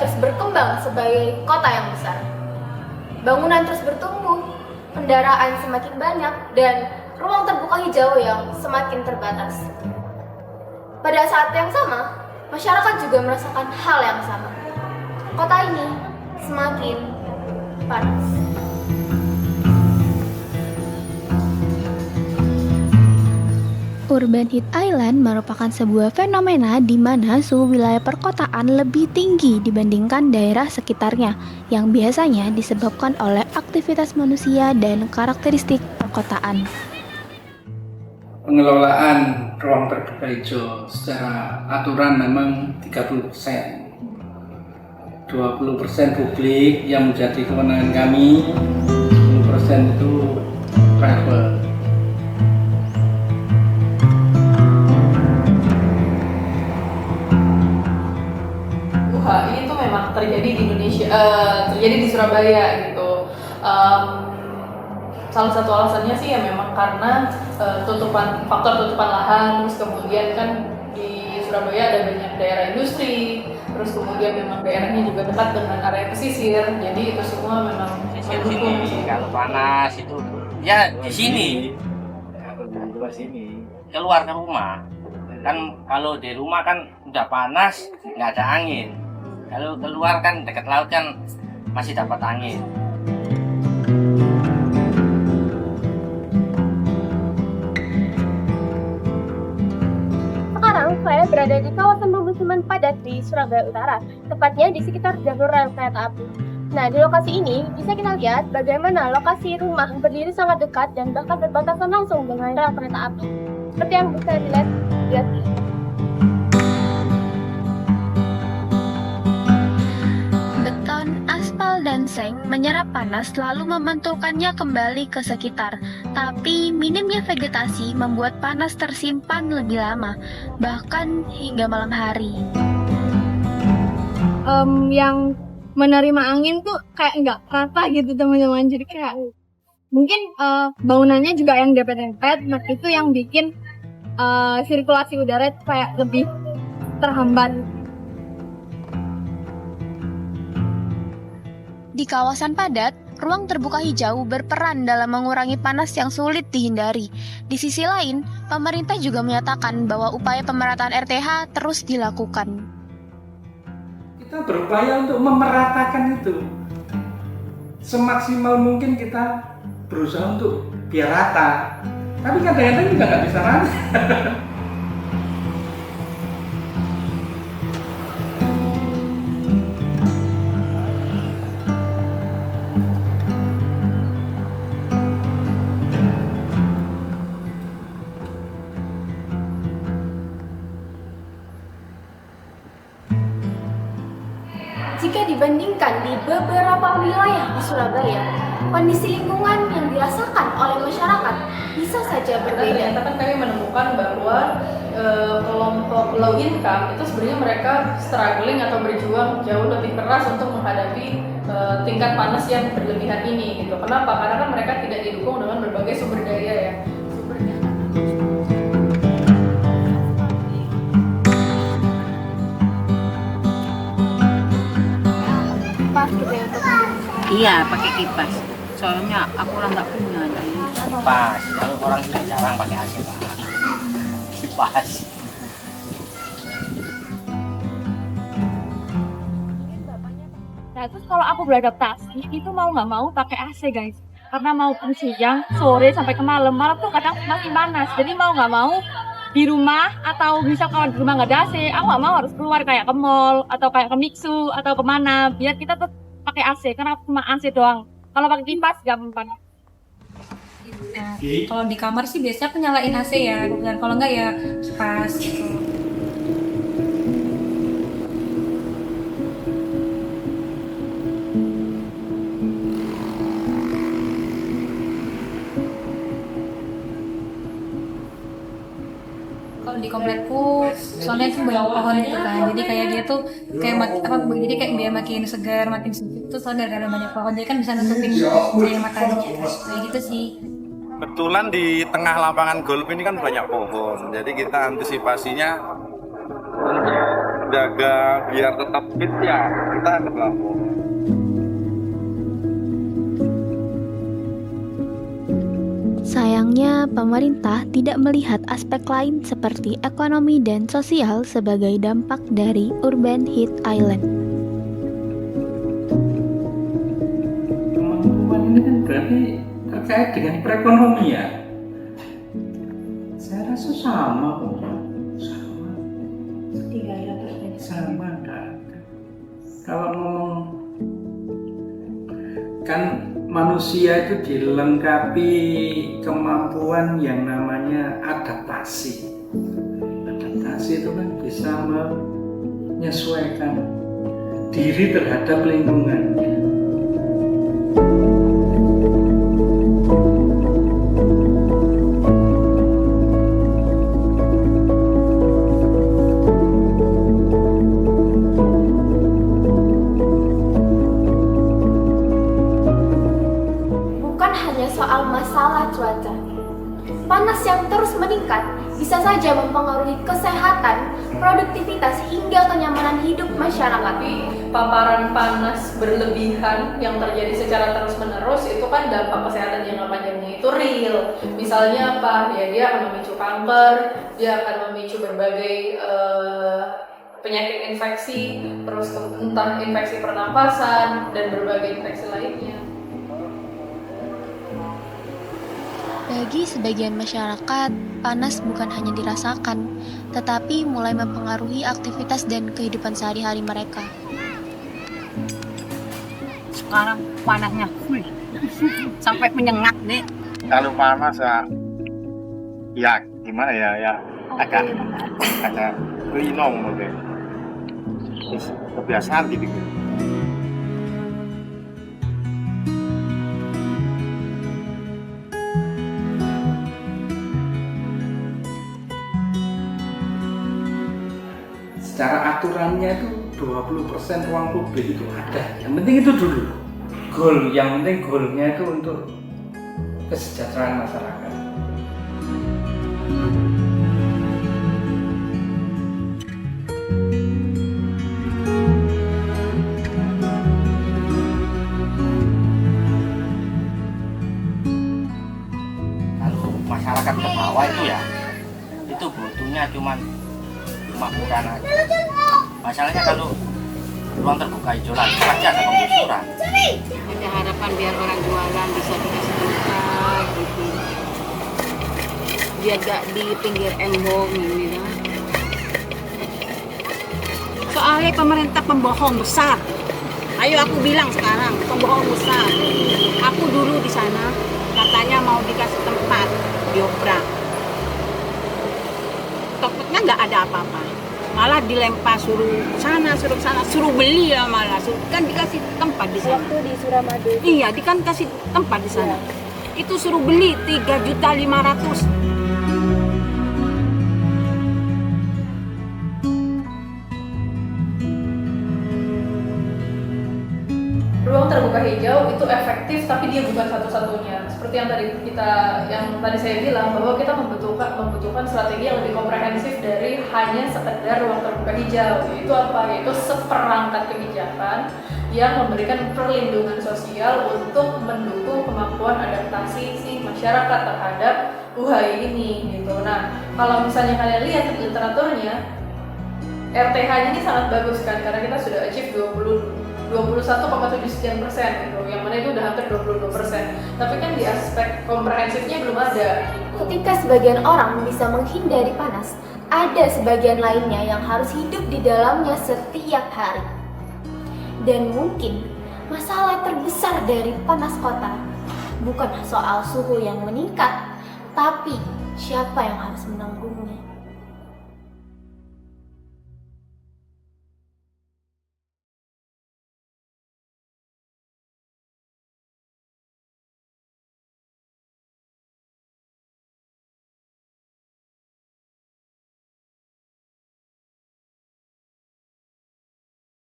terus berkembang sebagai kota yang besar. Bangunan terus bertumbuh, kendaraan semakin banyak, dan ruang terbuka hijau yang semakin terbatas. Pada saat yang sama, masyarakat juga merasakan hal yang sama. Kota ini semakin panas. Urban Heat Island merupakan sebuah fenomena di mana suhu wilayah perkotaan lebih tinggi dibandingkan daerah sekitarnya, yang biasanya disebabkan oleh aktivitas manusia dan karakteristik perkotaan. Pengelolaan ruang terbuka hijau secara aturan memang 30%. 20% publik yang menjadi kewenangan kami, 10% itu private. UHI itu memang terjadi di Indonesia, terjadi di Surabaya gitu. Salah satu alasannya sih ya memang karena faktor tutupan lahan, terus kemudian kan di Surabaya ada banyak daerah industri, terus kemudian memang daerahnya juga dekat dengan area pesisir, jadi itu semua memang mendukung. Kalau panas itu ya di sini, keluar ke rumah. Kan kalau di rumah kan udah panas, nggak ada angin. Kalau keluar kan dekat laut kan masih dapat angin. Sekarang saya berada di kawasan pemukiman padat di Surabaya Utara, tepatnya di sekitar jalur rel kereta api. Nah, di lokasi ini bisa kita lihat bagaimana lokasi rumah berdiri sangat dekat dan bahkan berbatasan langsung dengan rel kereta api. Seperti yang bisa dilihat ini. Beton, aspal, dan seng menyerap panas lalu memantulkannya kembali ke sekitar. Tapi minimnya vegetasi membuat panas tersimpan lebih lama, bahkan hingga malam hari. Yang menerima angin tuh kayak nggak rata gitu teman-teman, jadi kayak mungkin bangunannya juga yang dempet-dempet, nah itu yang bikin sirkulasi udara itu kayak lebih terhambat. Di kawasan padat, ruang terbuka hijau berperan dalam mengurangi panas yang sulit dihindari. Di sisi lain, pemerintah juga menyatakan bahwa upaya pemerataan RTH terus dilakukan. Kita berupaya untuk memeratakan itu. Semaksimal mungkin kita berusaha untuk biar rata. Tapi kadang-kadang juga nggak bisa rata. Jika dibandingkan di beberapa wilayah di Surabaya, kondisi lingkungan yang dirasakan oleh masyarakat bisa saja berbeda. Ternyata kan kami menemukan bahwa kelompok low income itu sebenarnya mereka struggling atau berjuang jauh lebih keras untuk menghadapi tingkat panas yang berlebihan ini gitu. Kenapa? Karena kan mereka tidak didukung dengan berbagai sumber daya ya. Iya, pakai kipas. Soalnya aku orang nggak punya. Kipas, kalau orang sudah jarang pakai AC Pak. Kipas. Nah, terus kalau aku beradaptasi itu mau nggak mau pakai AC guys, karena mau siang, sore sampai ke malam tuh kadang masih panas. Jadi mau nggak mau di rumah atau misal kalau di rumah nggak ada AC, aku nggak mau harus keluar kayak ke mall atau kayak ke Mixu atau kemana biar kita tuh pakai AC karena cuma AC doang. Kalau pakai kipas nggak mempan. Nah, kalau di kamar sih biasanya aku nyalain AC ya, dan kalau enggak ya kipas gitu. Kalau di komplekku soalnya itu banyak pohon gitu kan, jadi kayak dia tuh kayak jadi kayak biar makin segar, makin sejuk tuh soalnya ada banyak pohon, jadi kan bisa nutupin cahaya matahari kayak gitu sih. Kebetulan di tengah lapangan golf ini kan banyak pohon, jadi kita antisipasinya menjaga biar tetap fit ya kita ke pelabuhan. Sayangnya, pemerintah tidak melihat aspek lain seperti ekonomi dan sosial sebagai dampak dari urban heat island. Kemampuan ini kan berarti terkait dengan perekonomian. Saya rasa sama kok. Sama kan. Kalau ngomong kan manusia itu dilengkapi kemampuan yang namanya adaptasi. Adaptasi itu kan bisa menyesuaikan diri terhadap lingkungan. Soal masalah cuaca, panas yang terus meningkat bisa saja mempengaruhi kesehatan, produktivitas hingga kenyamanan hidup masyarakat. Tapi paparan panas berlebihan yang terjadi secara terus-menerus itu kan dampak kesehatan jangka panjangnya itu real. Misalnya apa? Ya dia akan memicu kanker, dia akan memicu berbagai penyakit infeksi, terus entah infeksi pernapasan dan berbagai infeksi lainnya. Bagi sebagian masyarakat, panas bukan hanya dirasakan, tetapi mulai mempengaruhi aktivitas dan kehidupan sehari-hari mereka. Sekarang panasnya full sampai menyengat nih. Kalau panas ya gimana ya agak linong mungkin. Kebiasaan gitu. Secara aturannya itu 20% ruang publik itu ada. Yang penting itu dulu. Yang penting goalnya itu untuk kesejahteraan masyarakat. Kalau masyarakat ke bawah itu ya, itu butuhnya cuma ukuran aja. Masalahnya kalau ruang terbuka hijau lagi pasti ada penggusuran. Ada harapan biar orang jualan bisa dikasih tempat gitu. Biar gak di pinggir embong ini lah. Soalnya pemerintah pembohong besar. Ayo aku bilang sekarang, pembohong besar. Aku dulu di sana katanya mau dikasih tempat diobrak. Takutnya nggak ada apa-apa, malah dilempar suruh sana, suruh beli ya malah, kan dikasih tempat di sana. Waktu di Suramadu. Iya, kan kasih tempat di sana. Itu suruh beli 3.500.000. Ruang terbuka hijau itu efektif, tapi dia bukan satu-satunya. Seperti yang tadi saya bilang bahwa kita membutuhkan strategi yang lebih komprehensif dari hanya sekedar ruang terbuka hijau. Yaitu apa? Yaitu seperangkat kebijakan yang memberikan perlindungan sosial untuk mendukung kemampuan adaptasi si masyarakat terhadap UHI ini gitu. Nah, kalau misalnya kalian lihat di literaturnya, RTH-nya ini sangat bagus kan, karena kita sudah achieve 21,7% gitu, yang mana itu udah hampir 22%. Tapi kan di aspek komprehensifnya belum ada. Ketika sebagian orang bisa menghindari panas, ada sebagian lainnya yang harus hidup di dalamnya setiap hari. Dan mungkin masalah terbesar dari panas kota bukan soal suhu yang meningkat, tapi siapa yang harus menanggungnya.